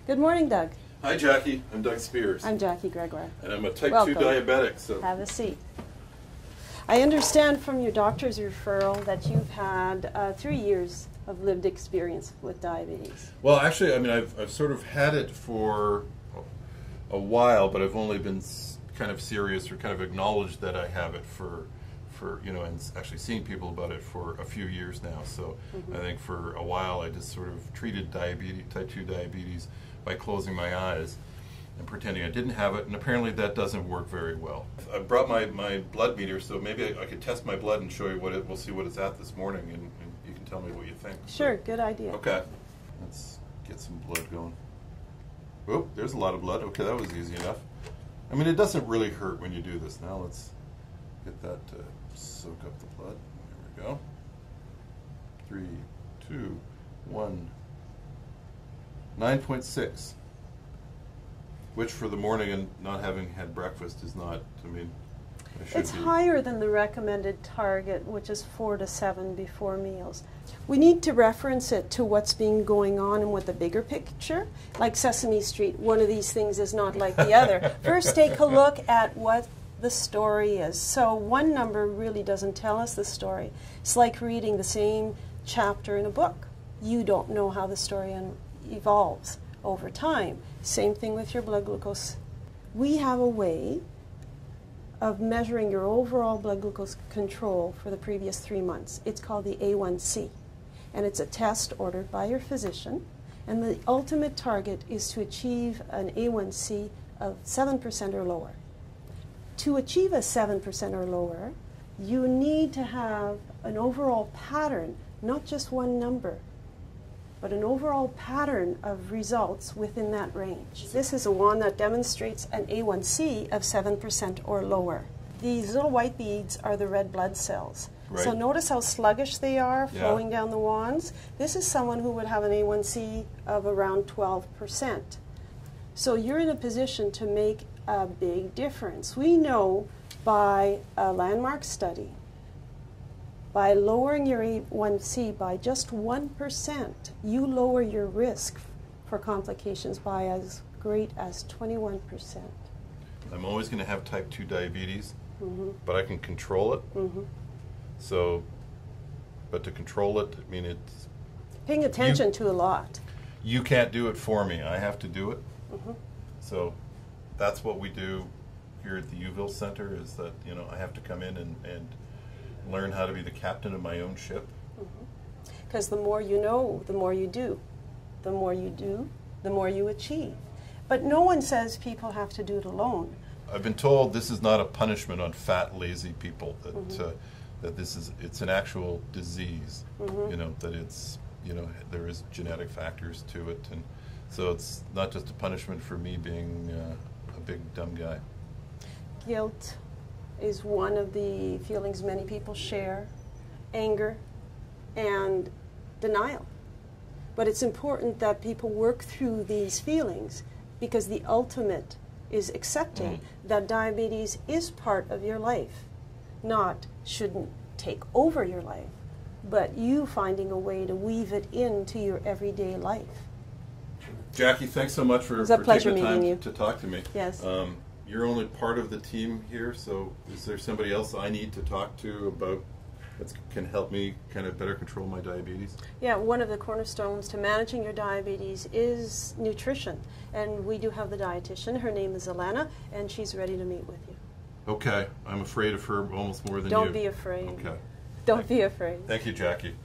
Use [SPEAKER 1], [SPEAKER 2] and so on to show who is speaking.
[SPEAKER 1] Good morning, Doug.
[SPEAKER 2] Hi, Jackie. I'm Doug Speirs.
[SPEAKER 1] I'm Jackie Gregoire.
[SPEAKER 2] And I'm a type 2
[SPEAKER 1] Welcome.
[SPEAKER 2] diabetic. So
[SPEAKER 1] Have a seat. I understand from your doctor's referral that you've had 3 years of lived experience with diabetes.
[SPEAKER 2] Well, actually, I mean, I've sort of had it for a while, but I've only been kind of serious or kind of acknowledged that I have it for you know, and actually seeing people about it for a few years now. So I think for a while I just sort of treated diabetes, type 2 diabetes, by closing my eyes and pretending I didn't have it, and apparently that doesn't work very well. I brought my blood meter, so maybe I could test my blood and show you what we'll see what it's at this morning, and you can tell me what you think.
[SPEAKER 1] Sure, good idea.
[SPEAKER 2] Okay, let's get some blood going. Oh, there's a lot of blood. Okay, that was easy enough. I mean, it doesn't really hurt when you do this. Now let's get that to soak up the blood. There we go. 3, 2, 1. 9.6, which for the morning and not having had breakfast is not, I mean,
[SPEAKER 1] it's higher than the recommended target, which is 4 to 7 before meals. We need to reference it to what's been going on and with the bigger picture. Like Sesame Street, one of these things is not like the other. First, take a look at what the story is. So one number really doesn't tell us the story. It's like reading the same chapter in a book. You don't know how the story evolves over time. Same thing with your blood glucose. We have a way of measuring your overall blood glucose control for the previous 3 months. It's called the A1C, and it's a test ordered by your physician, and the ultimate target is to achieve an A1C of 7% or lower. To achieve a 7% or lower, you need to have an overall pattern, not just one number, but an overall pattern of results within that range. This is a one that demonstrates an A1C of 7% or lower. These little white beads are the red blood cells.
[SPEAKER 2] Right.
[SPEAKER 1] So notice how sluggish they are flowing down the wands. This is someone who would have an A1C of around 12%. So you're in a position to make a big difference. We know by a landmark study, by lowering your A1C by just 1%, you lower your risk for complications by as great as 21%.
[SPEAKER 2] I'm always going to have type 2 diabetes, but I can control it. So, but to control it, I mean, it's...
[SPEAKER 1] Paying attention to a lot.
[SPEAKER 2] You can't do it for me. I have to do it. So that's what we do here at the Youville Centre, is that, you know, I have to come in and learn how to be the captain of my own ship.
[SPEAKER 1] Because the more you know, the more you do. The more you do, the more you achieve. But no one says people have to do it alone.
[SPEAKER 2] I've been told this is not a punishment on fat, lazy people, that that it's an actual disease. You know, that it's, you know, there is genetic factors to it, and so it's not just a punishment for me being a big dumb guy.
[SPEAKER 1] Guilt is one of the feelings many people share, anger and denial. But it's important that people work through these feelings, because the ultimate is accepting that diabetes is part of your life, not shouldn't take over your life, but you finding a way to weave it into your everyday life.
[SPEAKER 2] Jackie, thanks so much for
[SPEAKER 1] taking
[SPEAKER 2] the
[SPEAKER 1] time
[SPEAKER 2] to talk to me.
[SPEAKER 1] Yes.
[SPEAKER 2] You're only part of the team here, so is there somebody else I need to talk to about that can help me kind of better control my diabetes?
[SPEAKER 1] Yeah, one of the cornerstones to managing your diabetes is nutrition, and we do have the dietitian. Her name is Alana, and she's ready to meet with you.
[SPEAKER 2] Okay, I'm afraid of her almost more than you.
[SPEAKER 1] Don't be afraid.
[SPEAKER 2] Okay.
[SPEAKER 1] Don't be afraid.
[SPEAKER 2] Thank you, Jackie.